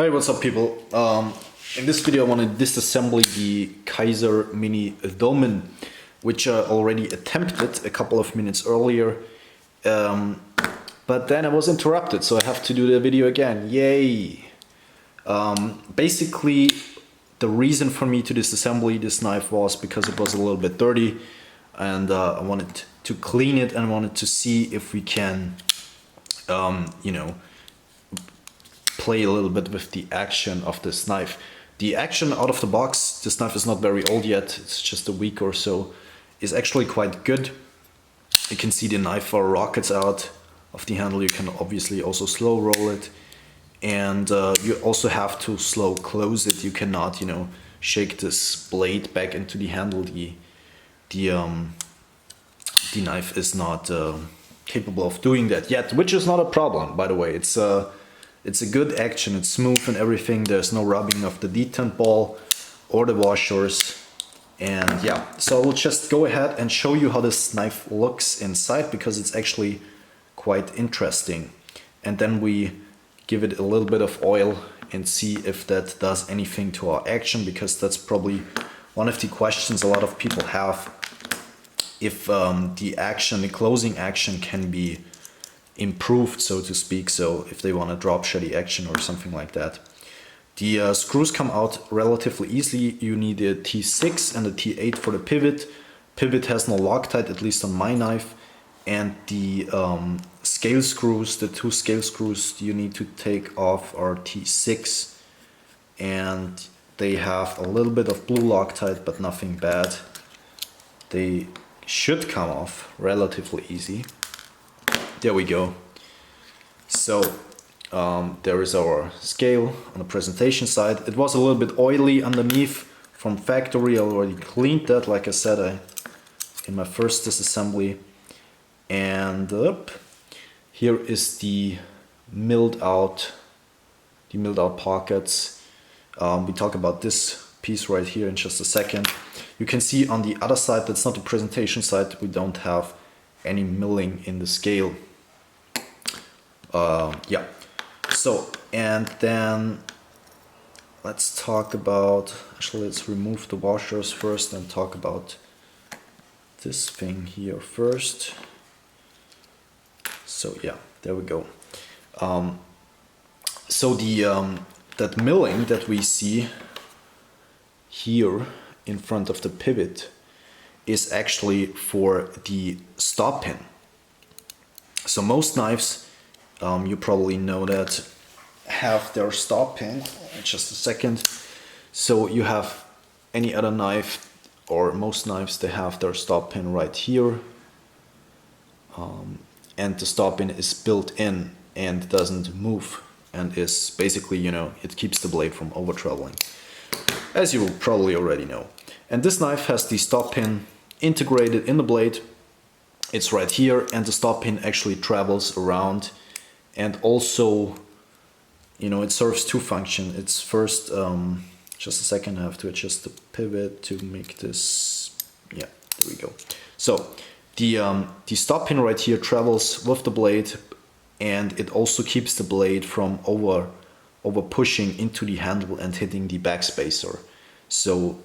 Hey, what's up, people? In this video I want to disassemble the Kizer Mini Domin, which I already attempted a couple of minutes earlier, but then I was interrupted, so I have to do the video again. Yay! Basically, the reason for me to disassemble this knife was because it was a little bit dirty, and I wanted to clean it and I wanted to see if we can, play a little bit with the action of this knife. The action out of the box, this knife is not very old yet, it's just a week or so, is actually quite good. You can see the knife rockets out of the handle. You can obviously also slow roll it, and you also have to slow close it. You cannot, shake this blade back into the handle. The knife is not capable of doing that yet, which is not a problem, by the way. It's a good action, it's smooth and everything. There's no rubbing of the detent ball or the washers. And yeah, so I will just go ahead and show you how this knife looks inside, because it's actually quite interesting. And then we give it a little bit of oil and see if that does anything to our action, because that's probably one of the questions a lot of people have. If the closing action can be improved, so to speak, so if they want to drop shutty action or something like that. The screws come out relatively easily. You need a T6 and a T8 for the pivot. Pivot has no Loctite, at least on my knife, and the scale screws, the two scale screws you need to take off are T6, and they have a little bit of blue Loctite, but nothing bad. They should come off relatively easy. There we go. So there is our scale on the presentation side. It was a little bit oily underneath from factory. I already cleaned that, like I said, in my first disassembly. And here is the milled out pockets. We talk about this piece right here in just a second. You can see on the other side, that's not the presentation side, we don't have any milling in the scale. Yeah, so, and then let's talk about, actually let's remove the washers first and talk about this thing here first. So yeah, there we go. So that milling that we see here in front of the pivot is actually for the stop pin. So most knives, you probably know that, have their stop pin. Just a second. So you have any other knife, or most knives, they have their stop pin right here, and the stop pin is built in and doesn't move, and is basically, it keeps the blade from over traveling, as you probably already know. And this knife has the stop pin integrated in the blade. It's right here, and the stop pin actually travels around. And also, it serves two functions. It's first, just a second, I have to adjust the pivot to make this, yeah, there we go. So the stop pin right here travels with the blade, and it also keeps the blade from over pushing into the handle and hitting the backspacer. So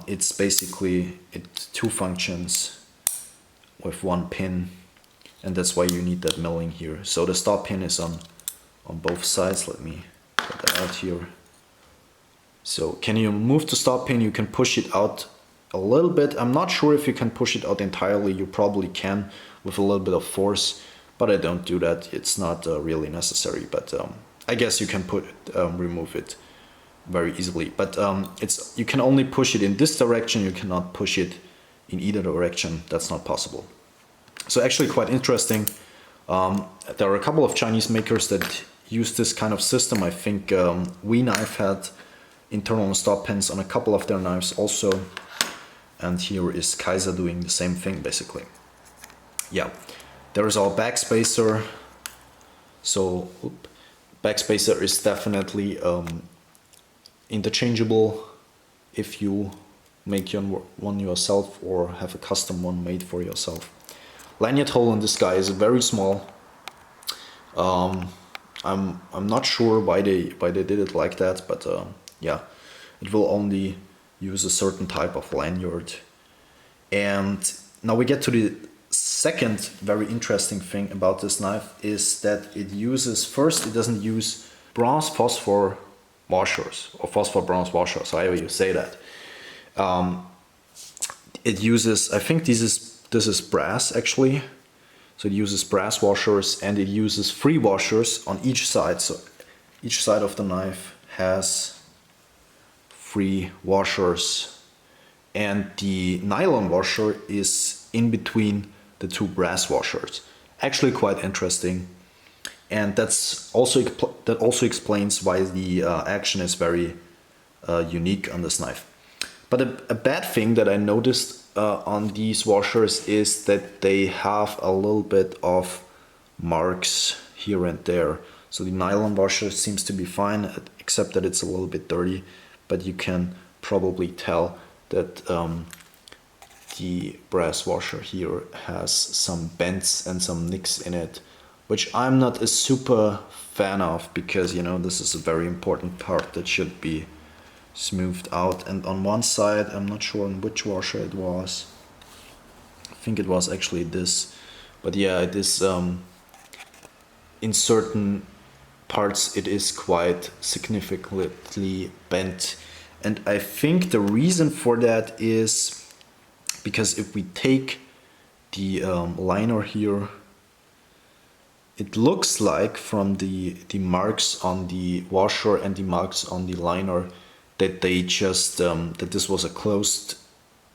it's basically two functions with one pin. And that's why you need that milling here. So the stop pin is on both sides. Let me get that out here. So can you move the stop pin? You can push it out a little bit. I'm not sure if you can push it out entirely. You probably can with a little bit of force, but I don't do that. It's not really necessary, but I guess you can remove it very easily. But you can only push it in this direction. You cannot push it in either direction. That's not possible. So actually quite interesting. There are a couple of Chinese makers that use this kind of system. I think We Knife had internal stop pins on a couple of their knives also. And here is Kizer doing the same thing basically. Yeah, there is our backspacer. So backspacer is definitely interchangeable if you make one yourself or have a custom one made for yourself. Lanyard hole in this guy is very small. I'm not sure why they did it like that, but yeah, it will only use a certain type of lanyard. And now we get to the second very interesting thing about this knife is that it uses, first, it doesn't use bronze phosphor washers or phosphor bronze washers, however you say that. It uses, I think this is brass actually. So it uses brass washers and it uses free washers on each side. So each side of the knife has free washers, and the nylon washer is in between the two brass washers. Actually quite interesting. And that also explains why the action is very unique on this knife. But a bad thing that I noticed on these washers is that they have a little bit of marks here and there. So the nylon washer seems to be fine, except that it's a little bit dirty, but you can probably tell that the brass washer here has some bends and some nicks in it, which I'm not a super fan of, because you know this is a very important part that should be smoothed out. And on one side, I'm not sure on which washer it was, I think it was actually this, but yeah, it is in certain parts it is quite significantly bent. And I think the reason for that is because if we take the liner here, it looks like from the marks on the washer and the marks on the liner that they just that this was a closed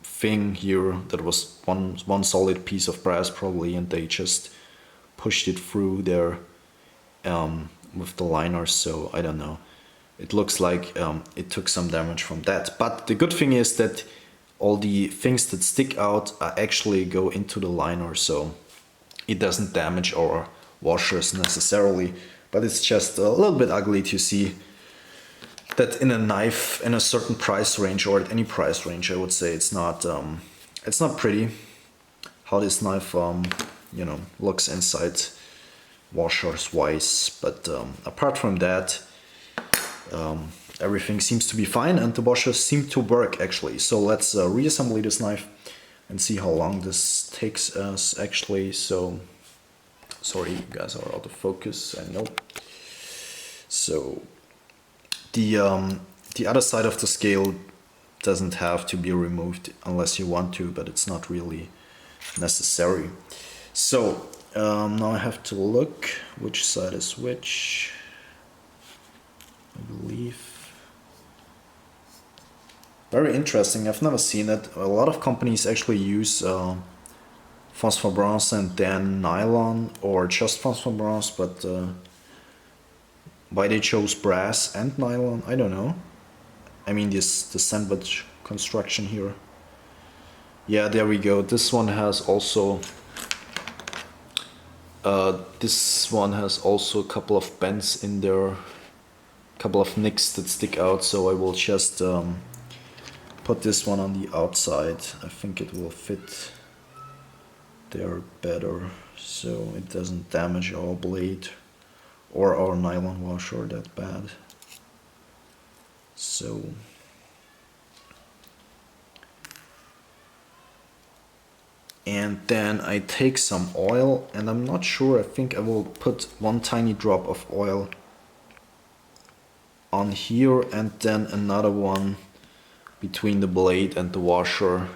thing here, that was one solid piece of brass probably, and they just pushed it through there with the liner. So I don't know, it looks like it took some damage from that. But the good thing is that all the things that stick out actually go into the liner, so it doesn't damage our washers necessarily. But it's just a little bit ugly to see that in a knife in a certain price range, or at any price range, I would say, it's not pretty how this knife you know, looks inside washers wise. But apart from that, everything seems to be fine, and the washers seem to work actually. So let's reassemble this knife and see how long this takes us actually. So sorry, you guys are out of focus, I know. So the other side of the scale doesn't have to be removed unless you want to, but it's not really necessary. So now I have to look which side is which. I believe. Very interesting, I've never seen it. A lot of companies actually use phosphor bronze and then nylon, or just phosphor bronze, but why they chose brass and nylon, I don't know. I mean the sandwich construction here. Yeah, there we go. This one has also a couple of bends in there, a couple of nicks that stick out. So I will just put this one on the outside. I think it will fit there better, so it doesn't damage our blade or our nylon washer that bad. So and then I take some oil, and I'm not sure, I think I will put one tiny drop of oil on here and then another one between the blade and the washer,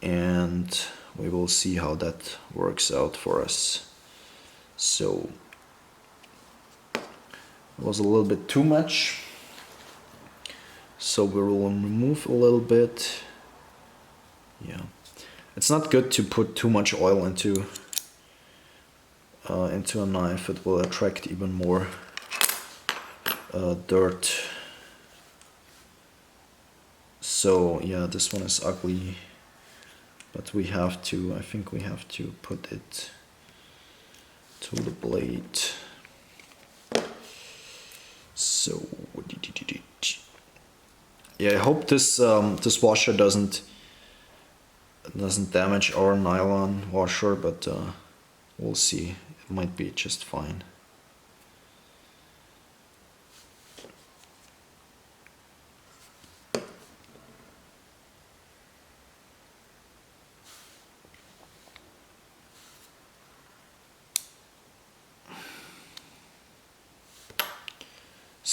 and we will see how that works out for us. So it was a little bit too much, so we will remove a little bit. Yeah, it's not good to put too much oil into a knife. It will attract even more dirt. So yeah, this one is ugly, but we have to, I think we have to put it to the blade. So yeah, I hope this this washer doesn't damage our nylon washer, but we'll see. It might be just fine.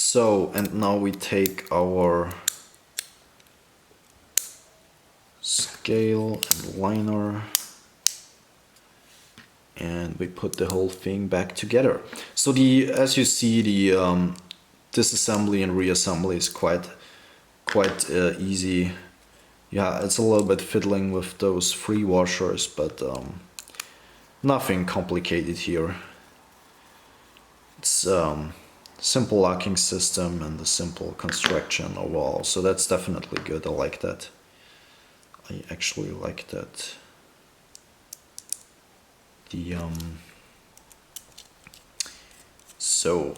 So, and now we take our scale and liner and we put the whole thing back together. So as you see, the disassembly and reassembly is quite easy. Yeah, it's a little bit fiddling with those free washers, but nothing complicated here. It's simple locking system and a simple construction overall, so that's definitely good. I like that. I actually like that. The so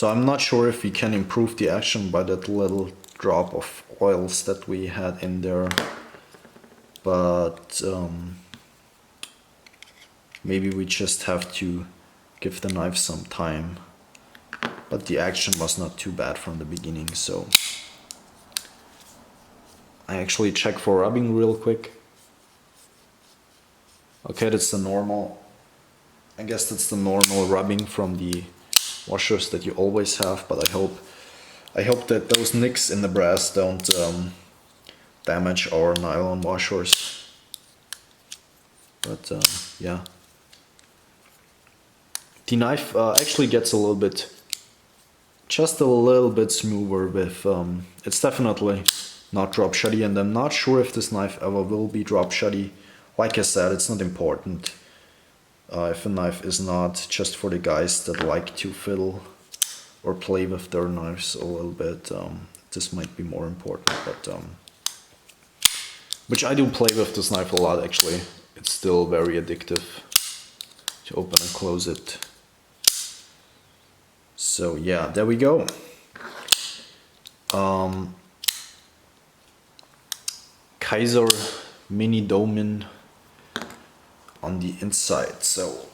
I'm not sure if we can improve the action by that little drop of oils that we had in there, but maybe we just have to give the knife some time. But the action was not too bad from the beginning, so I actually check for rubbing real quick. Okay, that's the normal, I guess that's the normal rubbing from the washers that you always have, but I hope that those nicks in the brass don't damage our nylon washers. But yeah, the knife actually gets a little bit, just a little bit smoother with, it's definitely not drop shotty, and I'm not sure if this knife ever will be drop shotty. Like I said, it's not important. If a knife is not just for the guys that like to fiddle or play with their knives a little bit, this might be more important, but which I do play with this knife a lot actually. It's still very addictive to open and close it. So yeah, there we go. Kizer mini Domin on the inside. So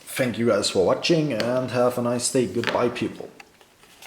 thank you guys for watching and have a nice day. Goodbye, people.